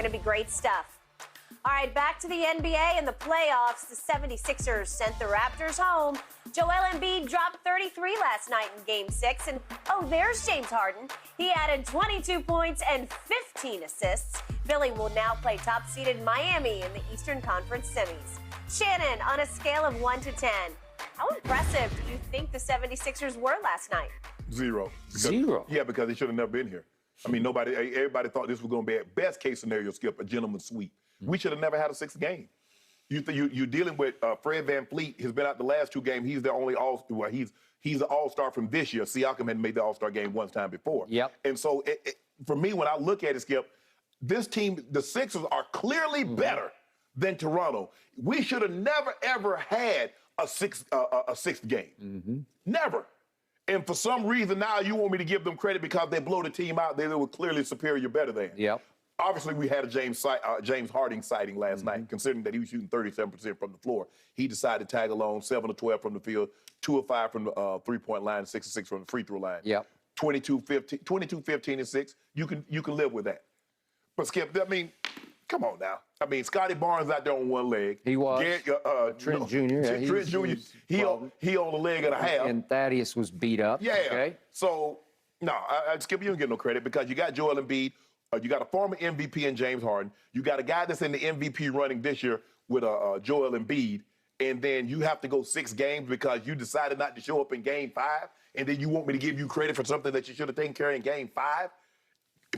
Going to be great stuff. All right, back to the NBA and the playoffs. The 76ers sent the Raptors home. Joel Embiid dropped 33 last night in Game 6. And, oh, there's James Harden. He added 22 points and 15 assists. Philly will now play top-seeded Miami in the Eastern Conference semis. Shannon, on a scale of 1 to 10, how impressive do you think the 76ers were last night? Zero. Zero? Yeah, because they should have never been here. I mean, everybody thought this was going to be, at best case scenario, Skip, a gentleman's sweep. We should have never had a sixth game. You're dealing with Fred VanVleet. He's been out the last two games. He's the only all-star. He's the all-star from this year. Siakam had made the all-star game one time before. Yep. And so, for me, when I look at it, Skip, this team, the Sixers, are clearly better than Toronto. We should have never, ever had a sixth game. Never. And for some reason now you want me to give them credit because they blow the team out. They were clearly superior, better than. Yep. Obviously, we had a James Harden sighting last night, considering that he was shooting 37% from the floor. He decided to tag along, 7 of 12 from the field, 2 of 5 from the three-point line, 6 of 6 from the free throw line. Yep. 22, 15, and 6. You can live with that. But Skip, I mean, come on now. I mean, Scotty Barnes out there on one leg. He was. Trent Jr. Yeah, Trent Jr. He on a leg and a half. And Thaddeus was beat up. Yeah. Okay. So, no, Skip, you don't get no credit because you got Joel Embiid. You got a former MVP in James Harden. You got a guy that's in the MVP running this year with Joel Embiid. And then you have to go 6 games because you decided not to show up in Game 5. And then you want me to give you credit for something that you should have taken care of in Game 5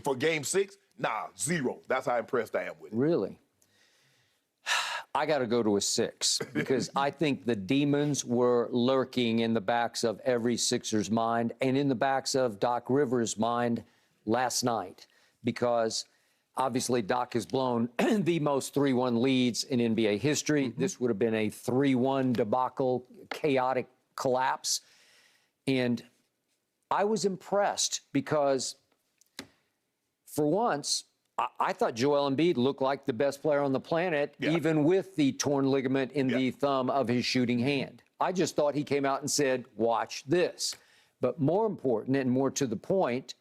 for Game 6? Nah, 0. That's how impressed I am with it. Really? I got to go to a 6 because I think the demons were lurking in the backs of every Sixers mind and in the backs of Doc Rivers' mind last night. Because obviously Doc has blown the most 3-1 leads in NBA history. This would have been a 3-1 debacle, chaotic collapse. And I was impressed because, for once, I thought Joel Embiid looked like the best player on the planet, even with the torn ligament in the thumb of his shooting hand. I just thought he came out and said, watch this. But more important and more to the point,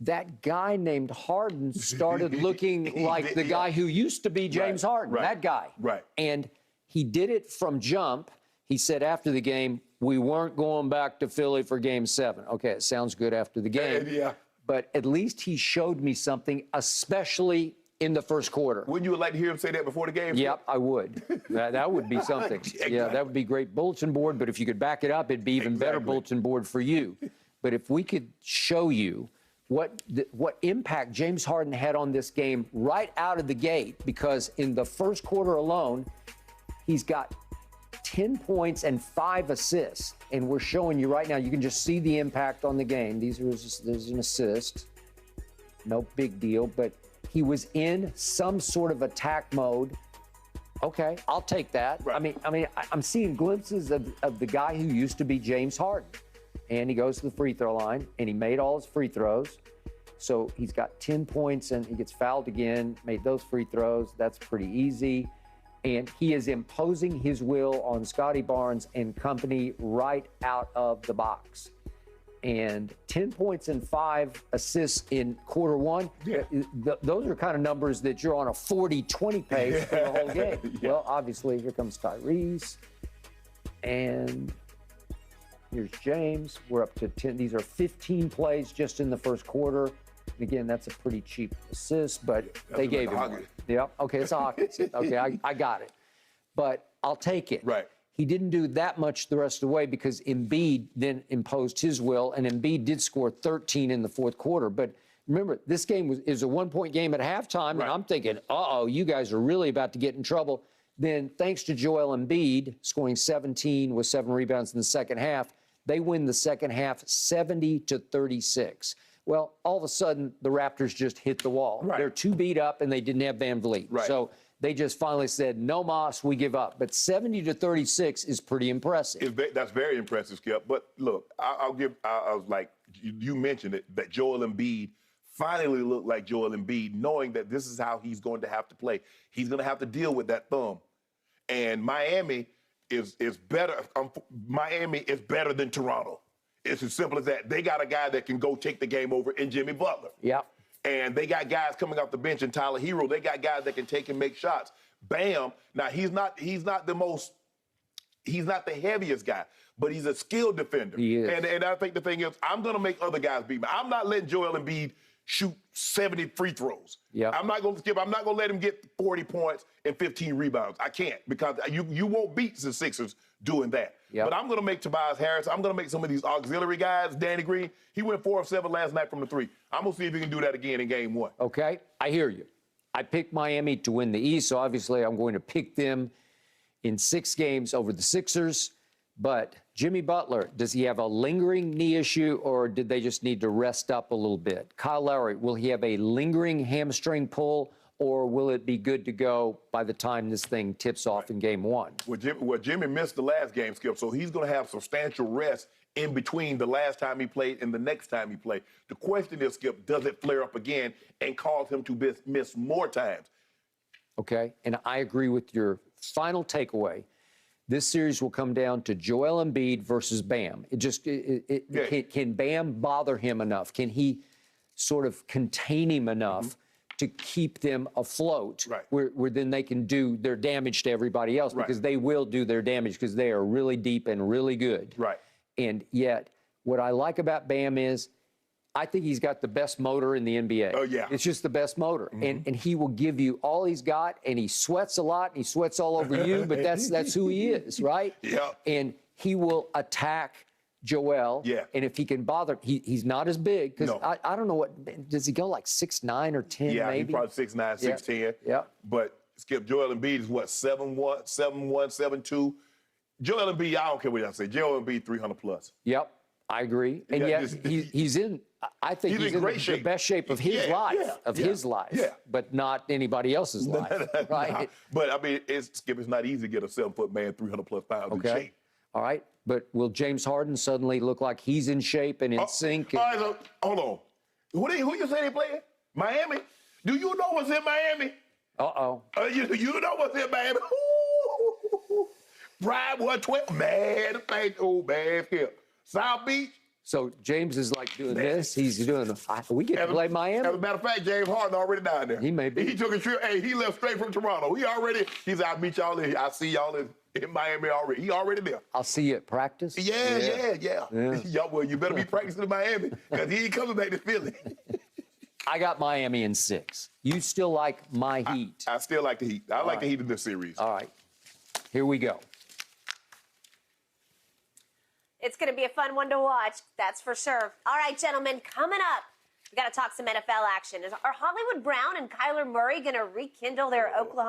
that guy named Harden started looking like the guy who used to be James Harden, that guy. Right. And he did it from jump. He said after the game, we weren't going back to Philly for Game 7. Okay, it sounds good after the game. Yeah. But at least he showed me something, especially in the first quarter. Wouldn't you like to hear him say that before the game? Yep, I would. That would be something. Yeah, that would be great bulletin board. But if you could back it up, it'd be even better bulletin board for you. But if we could show you what impact James Harden had on this game right out of the gate, because in the first quarter alone, he's got 10 points and 5 assists. And we're showing you right now, you can just see the impact on the game. There's an assist. No big deal, but he was in some sort of attack mode. Okay, I'll take that. Right. I mean, I'm seeing glimpses of the guy who used to be James Harden. And he goes to the free throw line, and he made all his free throws. So he's got 10 points, and he gets fouled again, made those free throws. That's pretty easy. And he is imposing his will on Scotty Barnes and company right out of the box. And 10 points and 5 assists in quarter one, those are kind of numbers that you're on a 40-20 pace for the whole game. Well, obviously, here comes Tyrese. And here's James. We're up to 10. These are 15 plays just in the first quarter. And again, that's a pretty cheap assist, but they gave him one. Yep. Okay, it's a hockey assist. Okay, I got it. But I'll take it. Right. He didn't do that much the rest of the way because Embiid then imposed his will, and Embiid did score 13 in the fourth quarter. But remember, this game is a one-point game at halftime, and I'm thinking, uh-oh, you guys are really about to get in trouble. Then, thanks to Joel Embiid scoring 17 with 7 rebounds in the second half, they win the second half 70-36. Well, all of a sudden, the Raptors just hit the wall. Right. They're too beat up, and they didn't have VanVleet. Right. So they just finally said, no mas, we give up. But 70-36 is pretty impressive. That's very impressive, Skip. But look, I was like, you mentioned it, that Joel Embiid finally looked like Joel Embiid, knowing that this is how he's going to have to play. He's going to have to deal with that thumb. And Miami is better. Miami is better than Toronto. It's as simple as that. They got a guy that can go take the game over in Jimmy Butler. Yeah. And they got guys coming off the bench in Tyler Hero. They got guys that can take and make shots. Bam. Now, he's not the heaviest guy, but he's a skilled defender. He is. And I think the thing is, I'm going to make other guys beat me. I'm not letting Joel Embiid shoot 70 free throws. Yep. I'm not going to let him get 40 points and 15 rebounds. I can't, because you won't beat the Sixers doing that. Yep. But I'm going to make Tobias Harris. I'm going to make some of these auxiliary guys. Danny Green, he went 4 of 7 last night from the 3. I'm going to see if he can do that again in game 1. Okay, I hear you. I picked Miami to win the East, so obviously I'm going to pick them in 6 games over the Sixers. But Jimmy Butler, does he have a lingering knee issue, or did they just need to rest up a little bit? Kyle Lowry, will he have a lingering hamstring pull, or will it be good to go by the time this thing tips off in game 1? Well, Jimmy missed the last game, Skip, so he's going to have substantial rest in between the last time he played and the next time he played. The question is, Skip, does it flare up again and cause him to miss more times? Okay, and I agree with your final takeaway. This series will come down to Joel Embiid versus Bam. Can Bam bother him enough? Can he sort of contain him enough to keep them afloat, right, where then they can do their damage to everybody else, because they will do their damage because they are really deep and really good. Right. And yet, what I like about Bam is I think he's got the best motor in the NBA. Oh, yeah. It's just the best motor. And he will give you all he's got, and he sweats a lot, and he sweats all over you, but that's who he is, right? Yeah. And he will attack Joel. Yeah. And if he can bother, he's not as big, because No. I don't know what, does he go like 6'9" or 10 Yeah, maybe? he's probably 6'9", 6'10". Yeah. But, Skip, Joel Embiid is what, 7'1", 7'2"? Joel Embiid, I don't care what y'all say. Joel Embiid, 300+. Yep, I agree. And Yeah, yet he's in, I think he's in great the shape. best shape of his life, his life, but not anybody else's life, right? Nah, but, I mean, Skip, it's not easy to get a 7-foot man 300+ pounds in shape. All right, but will James Harden suddenly look like he's in shape and in sync? All right, so, hold on. Who you say they playing? Miami? Do you know what's in Miami? Uh-oh. You know what's in Miami? Pride 112. Man, Skip. South Beach. So James is like doing this. He's doing. We get to play Miami. As a matter of fact, James Harden already down there. He may be. He took a trip. Hey, he left straight from Toronto. He's I'll meet y'all in. I see y'all in Miami already. He already there. I'll see you at practice. Yeah. Y'all, well, you better be practicing in Miami, because he ain't coming back to Philly. I got Miami in 6. You still like my Heat? I still like the Heat. I like the Heat in this series. All right. Here we go. It's going to be a fun one to watch, that's for sure. All right, gentlemen, coming up, we got to talk some NFL action. Are Hollywood Brown and Kyler Murray going to rekindle their Oklahoma